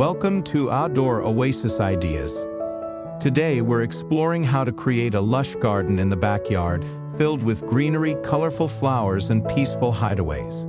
Welcome to Outdoor Oasis Ideas. Today we're exploring how to create a lush garden in the backyard filled with greenery, colorful flowers, and peaceful hideaways.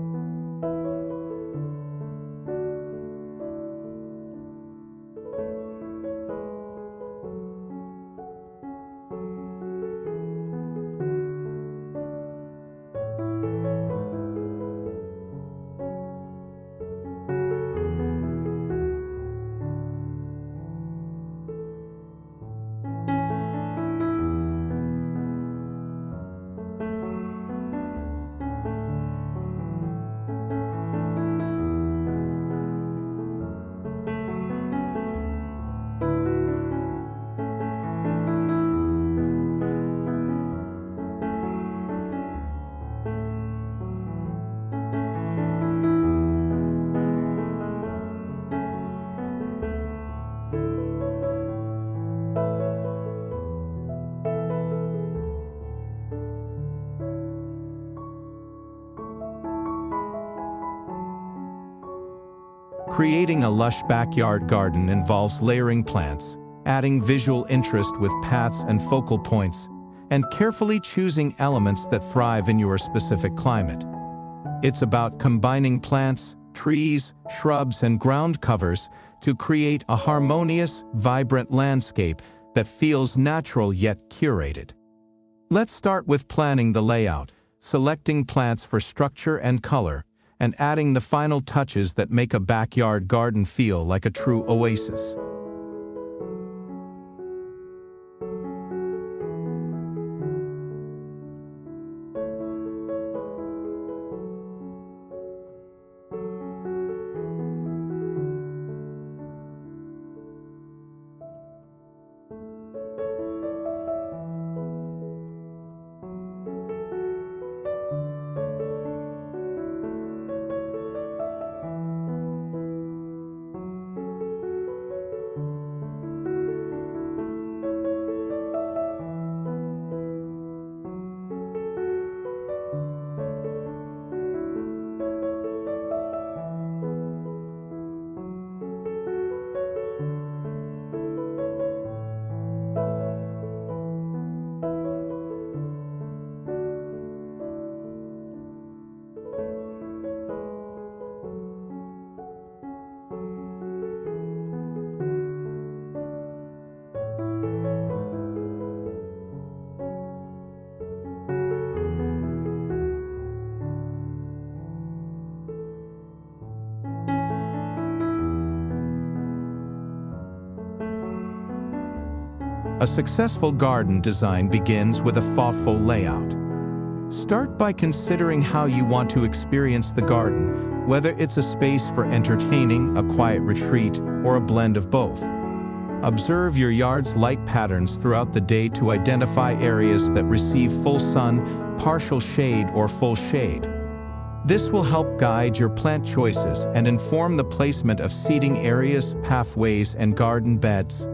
Creating a lush backyard garden involves layering plants, adding visual interest with paths and focal points, and carefully choosing elements that thrive in your specific climate. It's about combining plants, trees, shrubs, and ground covers to create a harmonious, vibrant landscape that feels natural yet curated. Let's start with planning the layout, selecting plants for structure and color, and adding the final touches that make a backyard garden feel like a true oasis. A successful garden design begins with a thoughtful layout. Start by considering how you want to experience the garden, whether it's a space for entertaining, a quiet retreat, or a blend of both. Observe your yard's light patterns throughout the day to identify areas that receive full sun, partial shade, or full shade. This will help guide your plant choices and inform the placement of seating areas, pathways, and garden beds.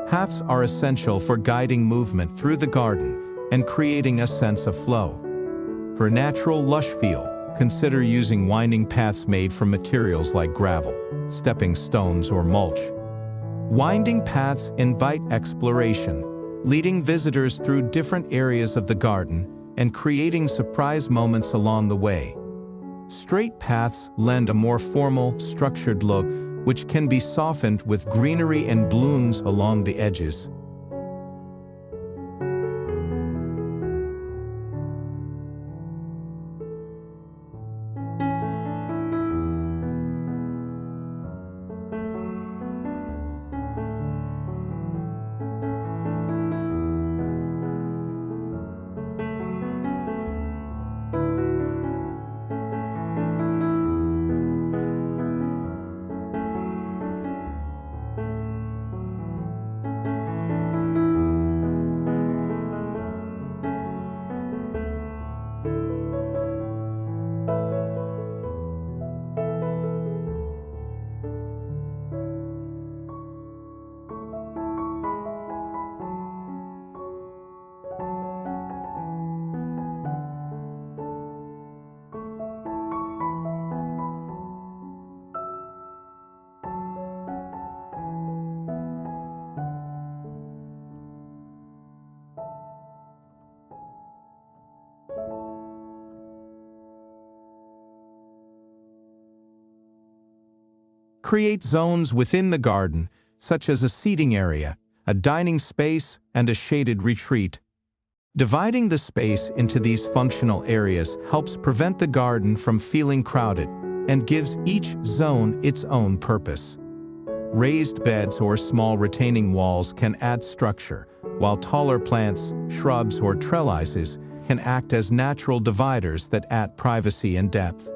Paths are essential for guiding movement through the garden and creating a sense of flow. For a natural, lush feel, consider using winding paths made from materials like gravel, stepping stones, or mulch. Winding paths invite exploration, leading visitors through different areas of the garden and creating surprise moments along the way. Straight paths lend a more formal, structured look, which can be softened with greenery and blooms along the edges. Create zones within the garden, such as a seating area, a dining space, and a shaded retreat. Dividing the space into these functional areas helps prevent the garden from feeling crowded and gives each zone its own purpose. Raised beds or small retaining walls can add structure, while taller plants, shrubs, or trellises can act as natural dividers that add privacy and depth.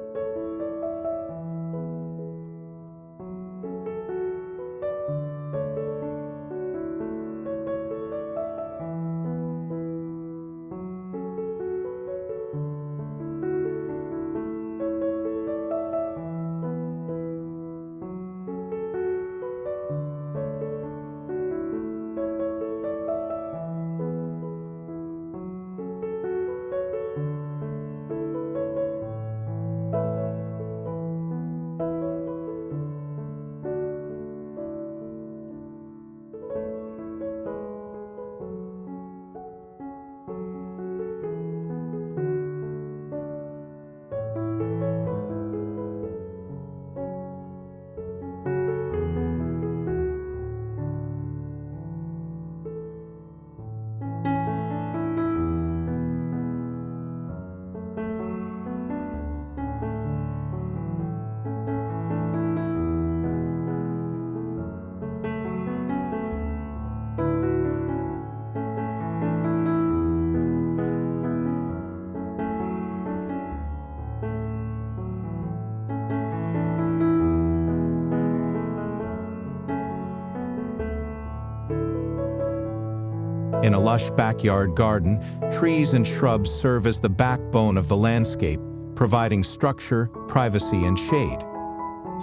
In a lush backyard garden, trees and shrubs serve as the backbone of the landscape, providing structure, privacy, and shade.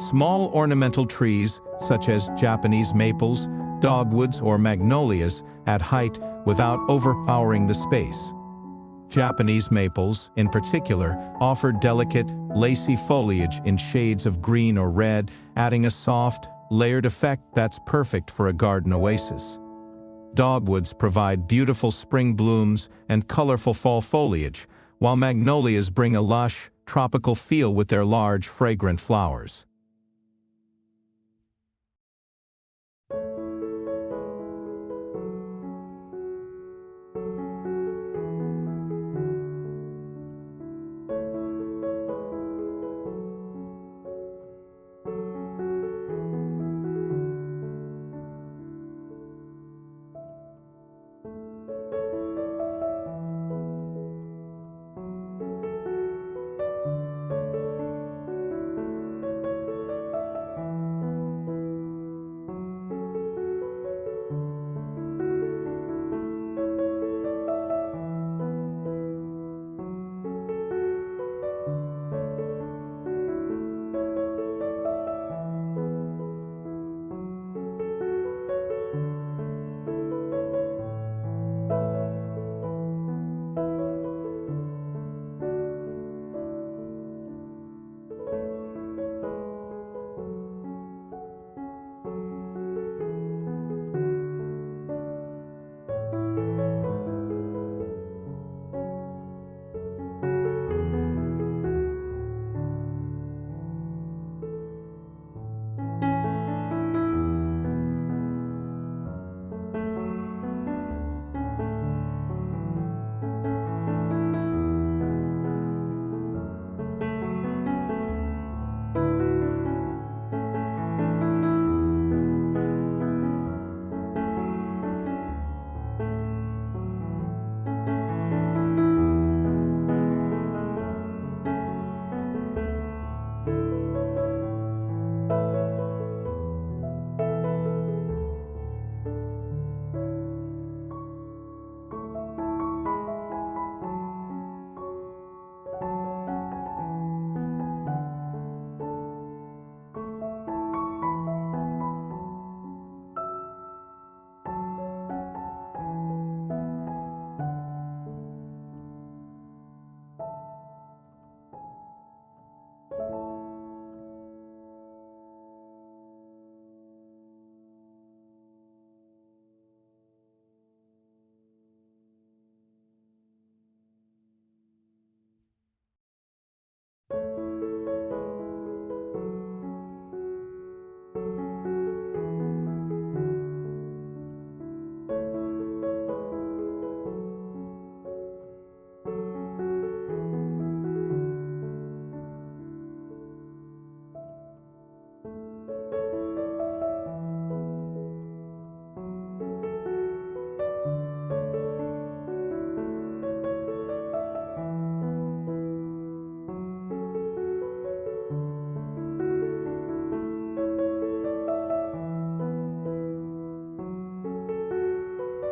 Small ornamental trees, such as Japanese maples, dogwoods, or magnolias, add height without overpowering the space. Japanese maples, in particular, offer delicate, lacy foliage in shades of green or red, adding a soft, layered effect that's perfect for a garden oasis. Dogwoods provide beautiful spring blooms and colorful fall foliage, while magnolias bring a lush, tropical feel with their large, fragrant flowers.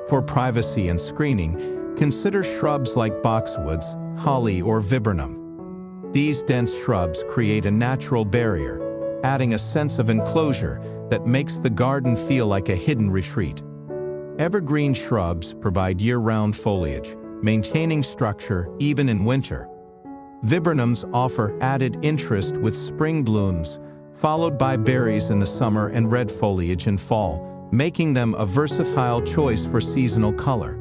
For privacy and screening, consider shrubs like boxwoods, holly, or viburnum. These dense shrubs create a natural barrier, adding a sense of enclosure that makes the garden feel like a hidden retreat. Evergreen shrubs provide year-round foliage, maintaining structure even in winter. Viburnums offer added interest with spring blooms, followed by berries in the summer and red foliage in fall, making them a versatile choice for seasonal color.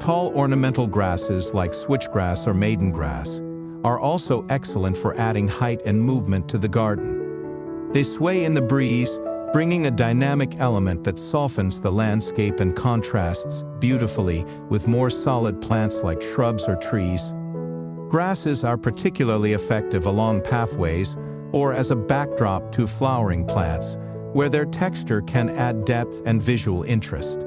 Tall ornamental grasses like switchgrass or maidengrass are also excellent for adding height and movement to the garden. They sway in the breeze, bringing a dynamic element that softens the landscape and contrasts beautifully with more solid plants like shrubs or trees. Grasses are particularly effective along pathways or as a backdrop to flowering plants, where their texture can add depth and visual interest.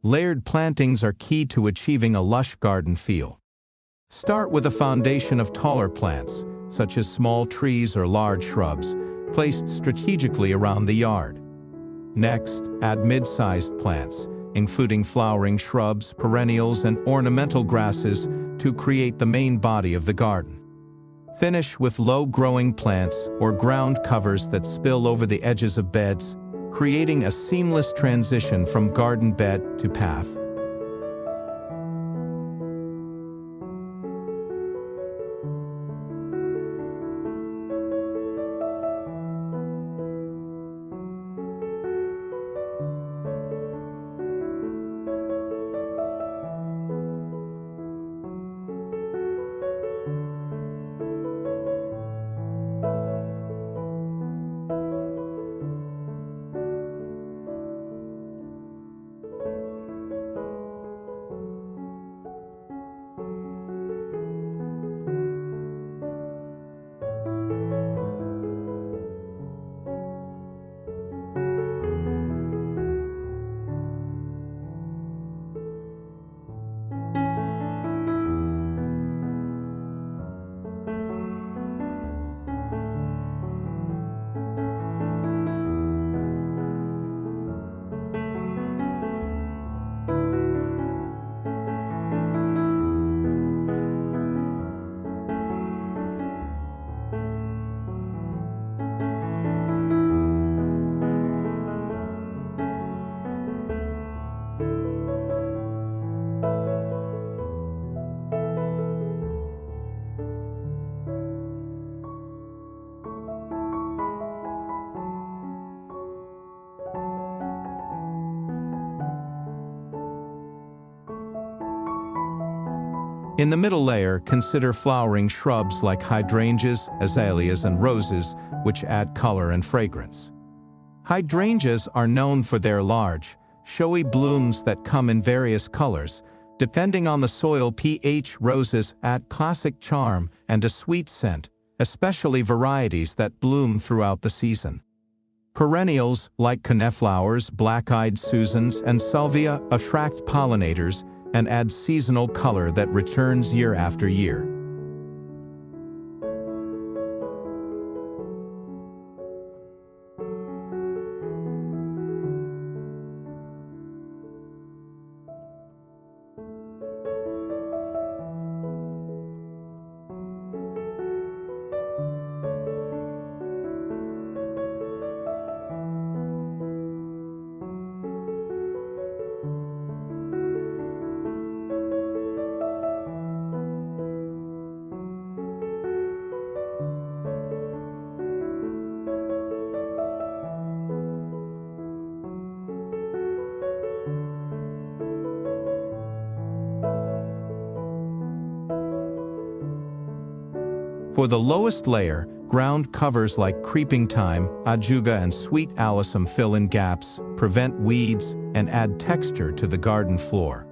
Layered plantings are key to achieving a lush garden feel. Start with a foundation of taller plants, such as small trees or large shrubs, placed strategically around the yard. Next, add mid-sized plants, including flowering shrubs, perennials, and ornamental grasses to create the main body of the garden. Finish with low-growing plants or ground covers that spill over the edges of beds, creating a seamless transition from garden bed to path. In the middle layer, consider flowering shrubs like hydrangeas, azaleas, and roses, which add color and fragrance. Hydrangeas are known for their large, showy blooms that come in various colors, depending on the soil pH. Roses add classic charm and a sweet scent, especially varieties that bloom throughout the season. Perennials, like coneflowers, black-eyed Susans, and salvia, attract pollinators and add seasonal color that returns year after year. For the lowest layer, ground covers like creeping thyme, ajuga, and sweet alyssum fill in gaps, prevent weeds, and add texture to the garden floor.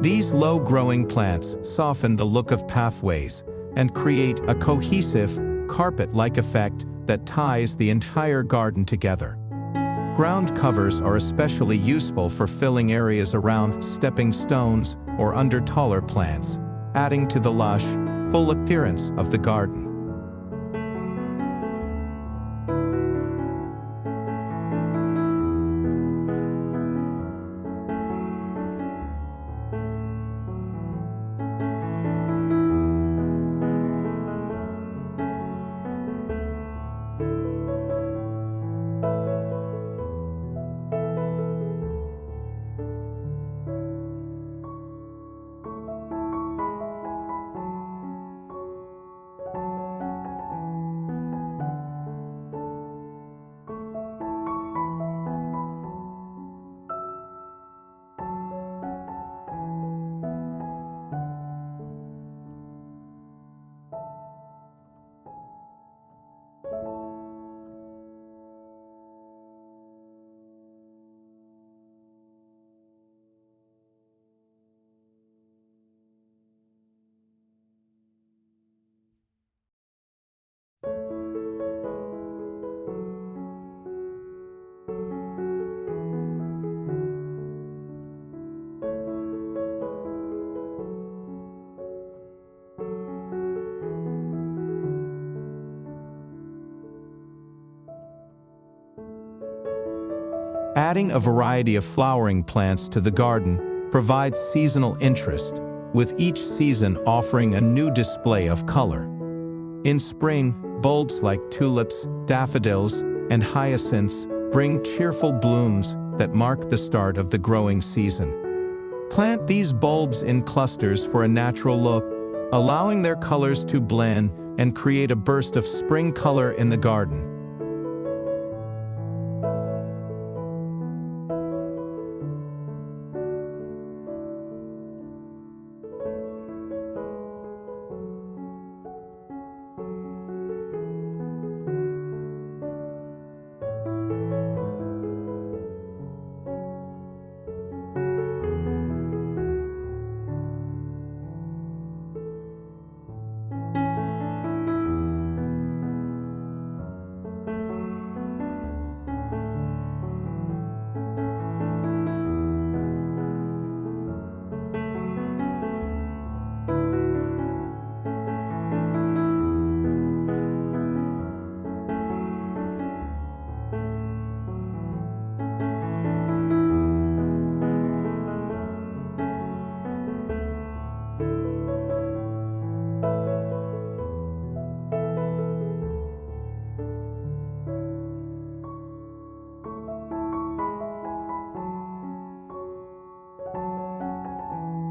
These low-growing plants soften the look of pathways and create a cohesive, carpet-like effect that ties the entire garden together. Ground covers are especially useful for filling areas around stepping stones or under taller plants, adding to the lush, full appearance of the garden. Adding a variety of flowering plants to the garden provides seasonal interest, with each season offering a new display of color. In spring, bulbs like tulips, daffodils, and hyacinths bring cheerful blooms that mark the start of the growing season. Plant these bulbs in clusters for a natural look, allowing their colors to blend and create a burst of spring color in the garden.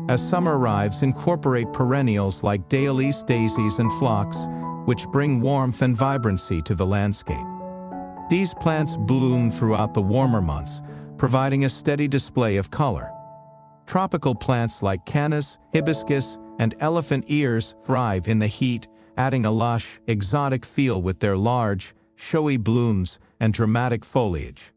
As summer arrives, incorporate perennials like dahlias, daisies, and phlox, which bring warmth and vibrancy to the landscape. These plants bloom throughout the warmer months, providing a steady display of color. Tropical plants like cannas, hibiscus, and elephant ears thrive in the heat, adding a lush, exotic feel with their large, showy blooms and dramatic foliage.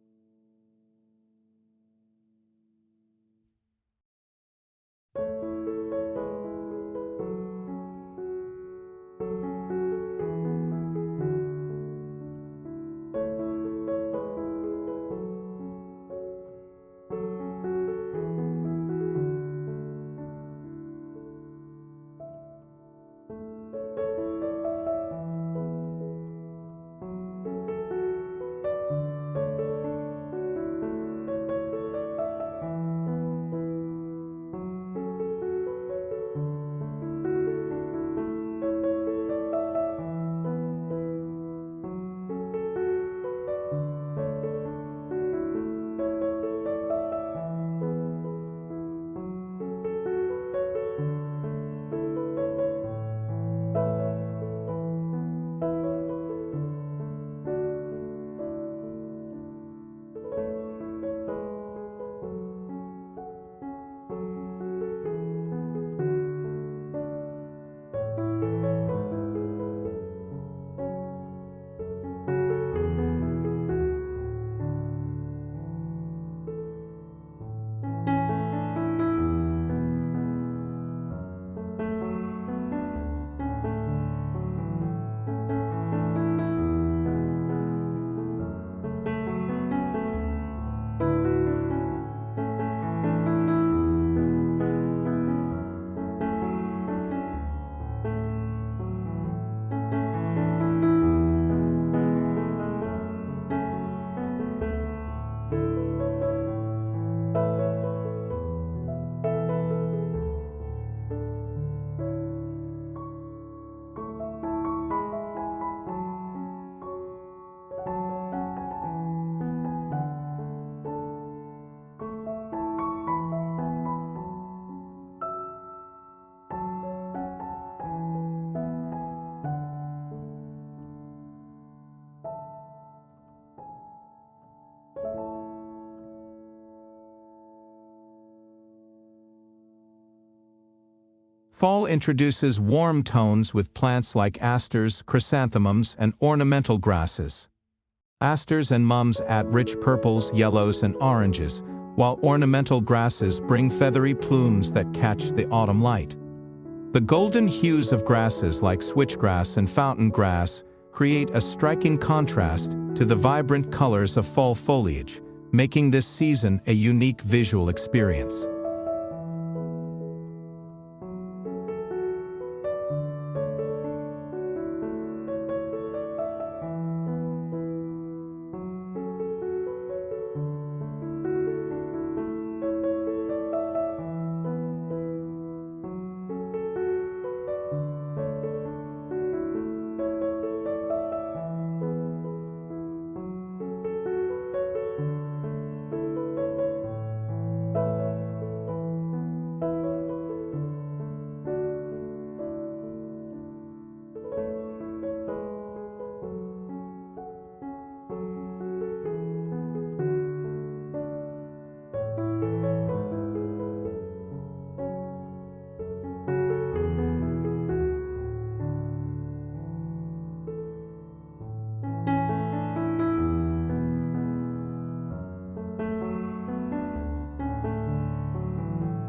Fall introduces warm tones with plants like asters, chrysanthemums, and ornamental grasses. Asters and mums add rich purples, yellows, and oranges, while ornamental grasses bring feathery plumes that catch the autumn light. The golden hues of grasses like switchgrass and fountain grass create a striking contrast to the vibrant colors of fall foliage, making this season a unique visual experience.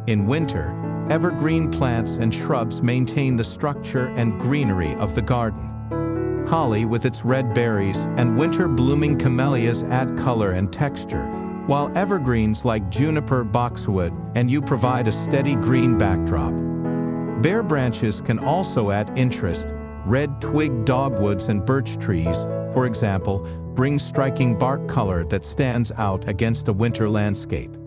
In winter, evergreen plants and shrubs maintain the structure and greenery of the garden. Holly with its red berries and winter-blooming camellias add color and texture, while evergreens like juniper, boxwood, and yew provide a steady green backdrop. Bare branches can also add interest. Red-twigged dogwoods and birch trees, for example, bring striking bark color that stands out against a winter landscape.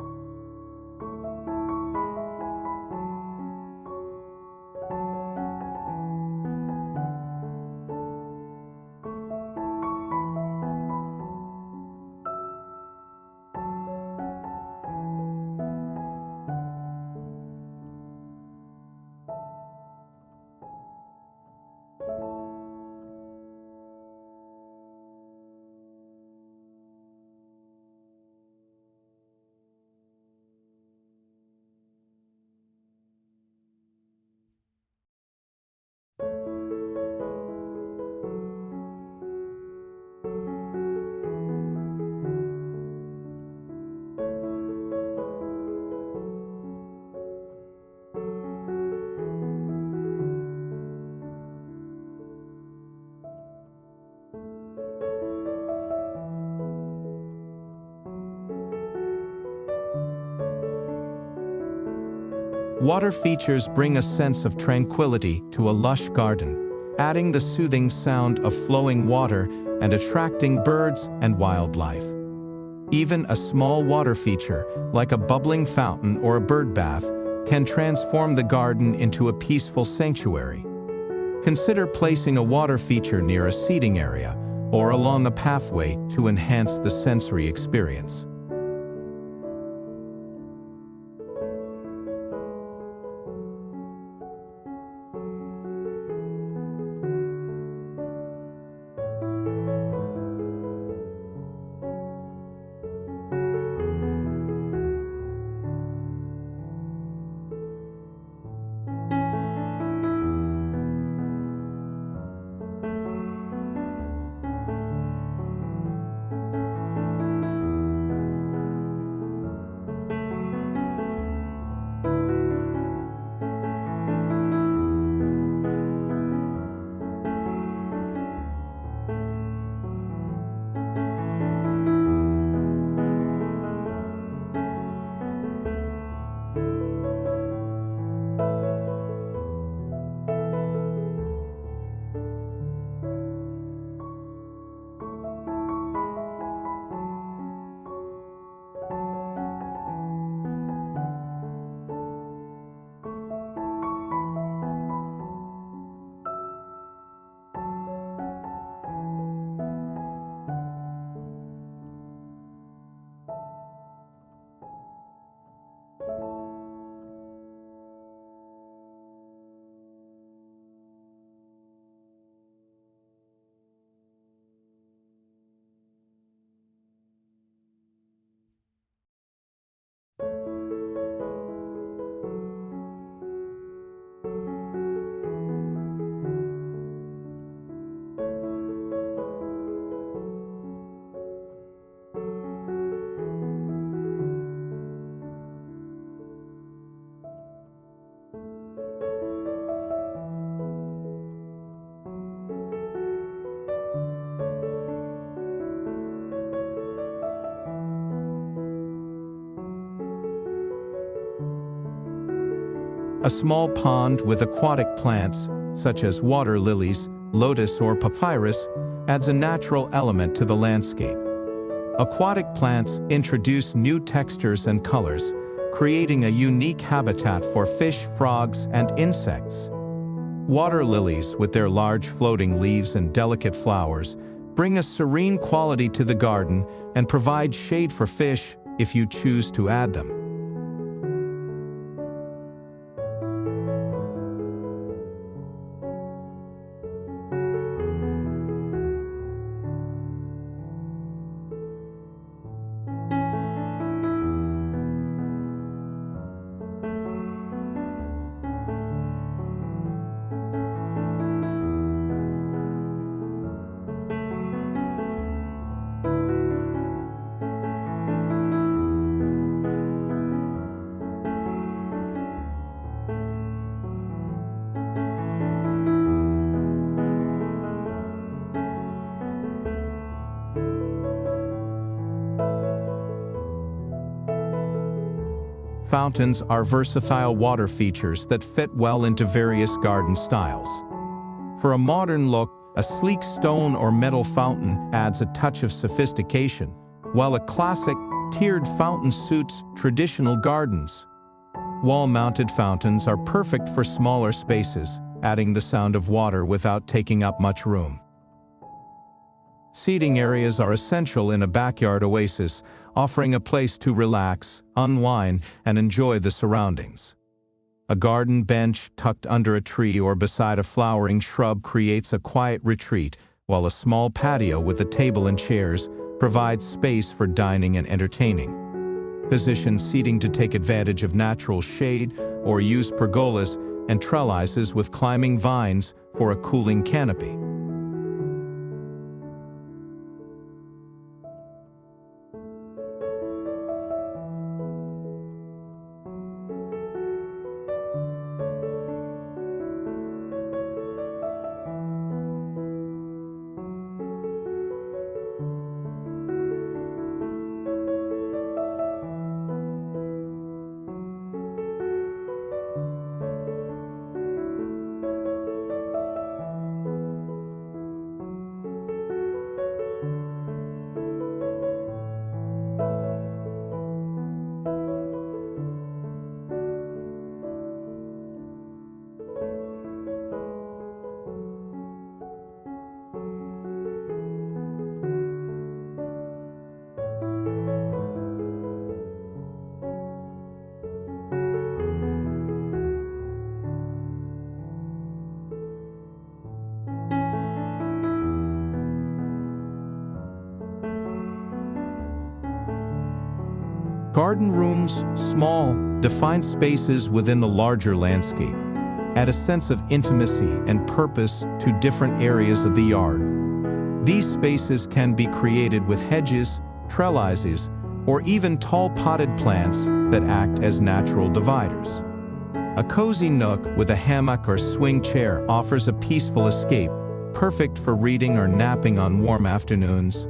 Water features bring a sense of tranquility to a lush garden, adding the soothing sound of flowing water and attracting birds and wildlife. Even a small water feature, like a bubbling fountain or a bird bath, can transform the garden into a peaceful sanctuary. Consider placing a water feature near a seating area or along a pathway to enhance the sensory experience. A small pond with aquatic plants, such as water lilies, lotus, or papyrus, adds a natural element to the landscape. Aquatic plants introduce new textures and colors, creating a unique habitat for fish, frogs, and insects. Water lilies, with their large floating leaves and delicate flowers, bring a serene quality to the garden and provide shade for fish if you choose to add them. Fountains are versatile water features that fit well into various garden styles. For a modern look, a sleek stone or metal fountain adds a touch of sophistication, while a classic, tiered fountain suits traditional gardens. Wall-mounted fountains are perfect for smaller spaces, adding the sound of water without taking up much room. Seating areas are essential in a backyard oasis, offering a place to relax, unwind, and enjoy the surroundings. A garden bench tucked under a tree or beside a flowering shrub creates a quiet retreat, while a small patio with a table and chairs provides space for dining and entertaining. Position seating to take advantage of natural shade or use pergolas and trellises with climbing vines for a cooling canopy. Garden rooms, small, defined spaces within the larger landscape, add a sense of intimacy and purpose to different areas of the yard. These spaces can be created with hedges, trellises, or even tall potted plants that act as natural dividers. A cozy nook with a hammock or swing chair offers a peaceful escape, perfect for reading or napping on warm afternoons.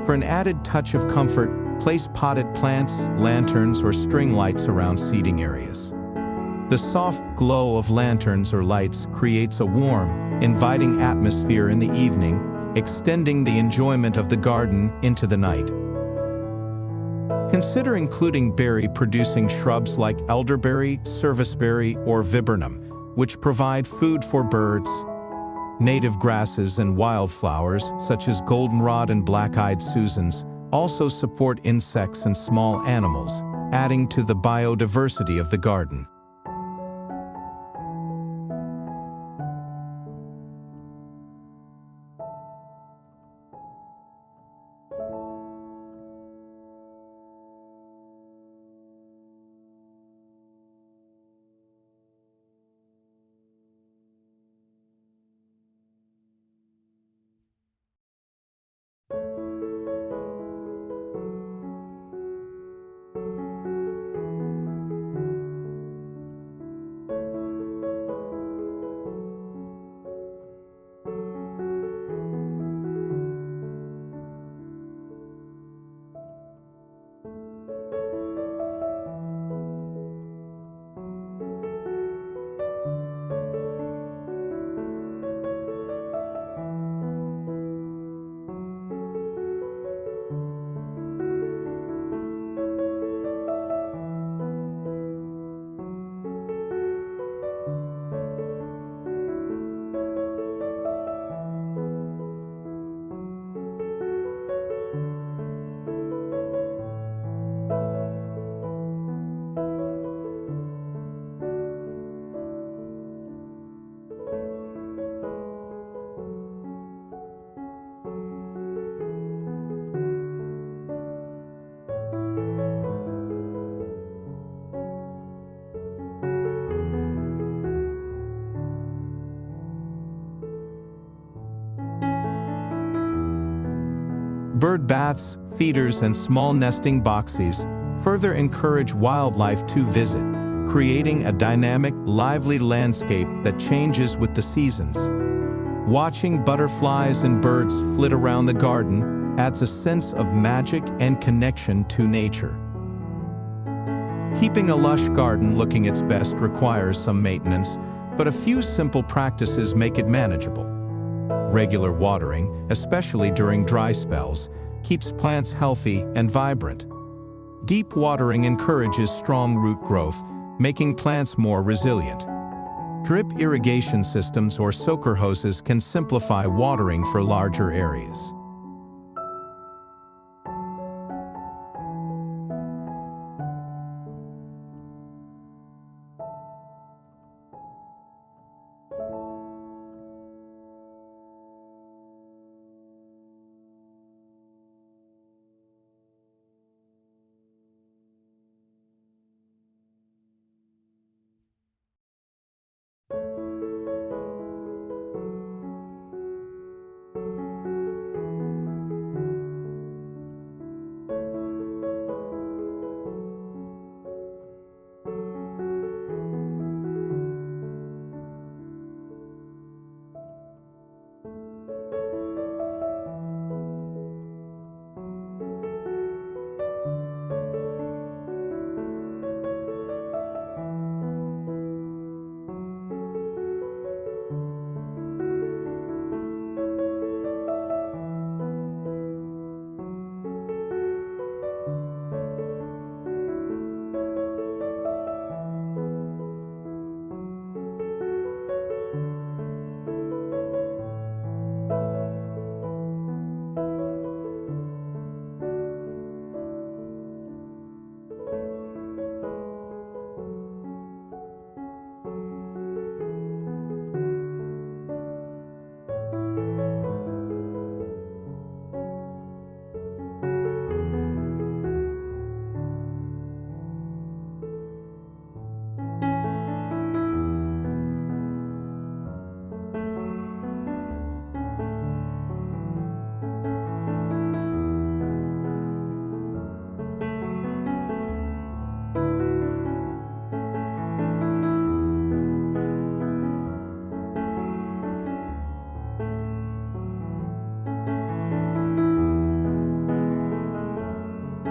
For an added touch of comfort, place potted plants, lanterns, or string lights around seating areas. The soft glow of lanterns or lights creates a warm, inviting atmosphere in the evening, extending the enjoyment of the garden into the night. Consider including berry-producing shrubs like elderberry, serviceberry, or viburnum, which provide food for birds. Native grasses and wildflowers, such as goldenrod and black-eyed Susans, also support insects and small animals, adding to the biodiversity of the garden. Bird baths, feeders, and small nesting boxes further encourage wildlife to visit, creating a dynamic, lively landscape that changes with the seasons. Watching butterflies and birds flit around the garden adds a sense of magic and connection to nature. Keeping a lush garden looking its best requires some maintenance, but a few simple practices make it manageable. Regular watering, especially during dry spells, keeps plants healthy and vibrant. Deep watering encourages strong root growth, making plants more resilient. Drip irrigation systems or soaker hoses can simplify watering for larger areas.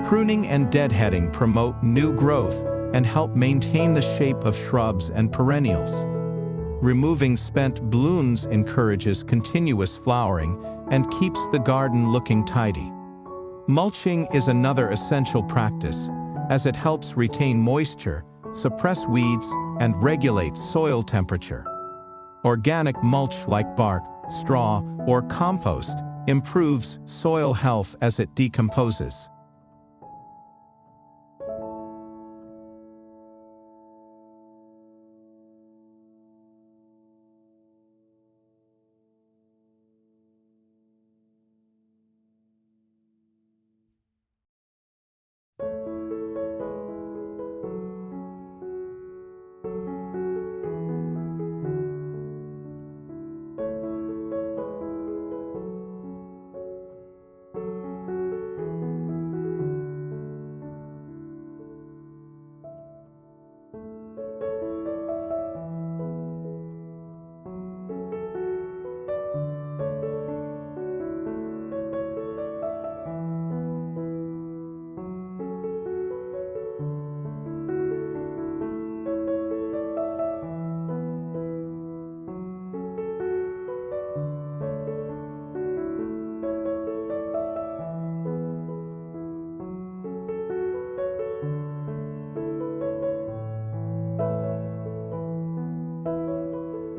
Pruning and deadheading promote new growth and help maintain the shape of shrubs and perennials. Removing spent blooms encourages continuous flowering and keeps the garden looking tidy. Mulching is another essential practice, as it helps retain moisture, suppress weeds, and regulate soil temperature. Organic mulch like bark, straw, or compost improves soil health as it decomposes.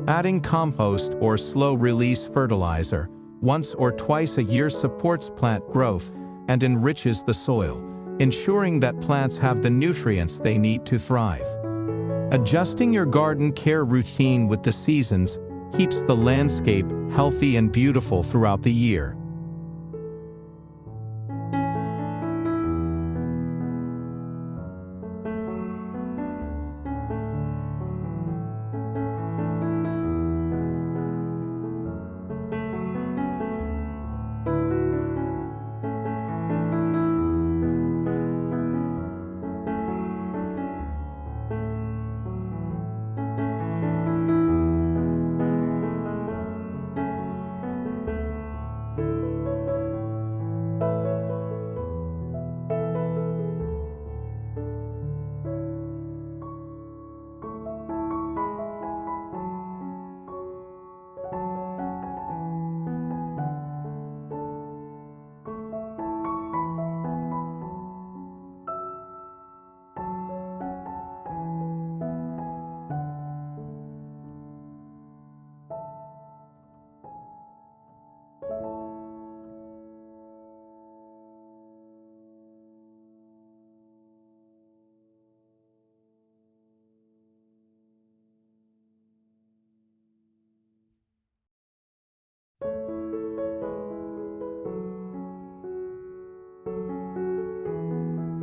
Adding compost or slow-release fertilizer once or twice a year supports plant growth and enriches the soil, ensuring that plants have the nutrients they need to thrive. Adjusting your garden care routine with the seasons keeps the landscape healthy and beautiful throughout the year.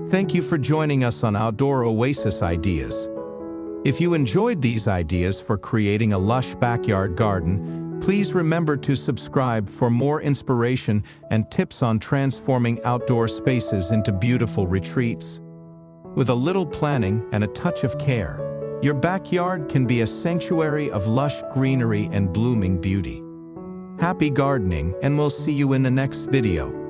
Thank you for joining us on Outdoor Oasis Ideas. If you enjoyed these ideas for creating a lush backyard garden, please remember to subscribe for more inspiration and tips on transforming outdoor spaces into beautiful retreats. With a little planning and a touch of care, your backyard can be a sanctuary of lush greenery and blooming beauty. Happy gardening, and we'll see you in the next video.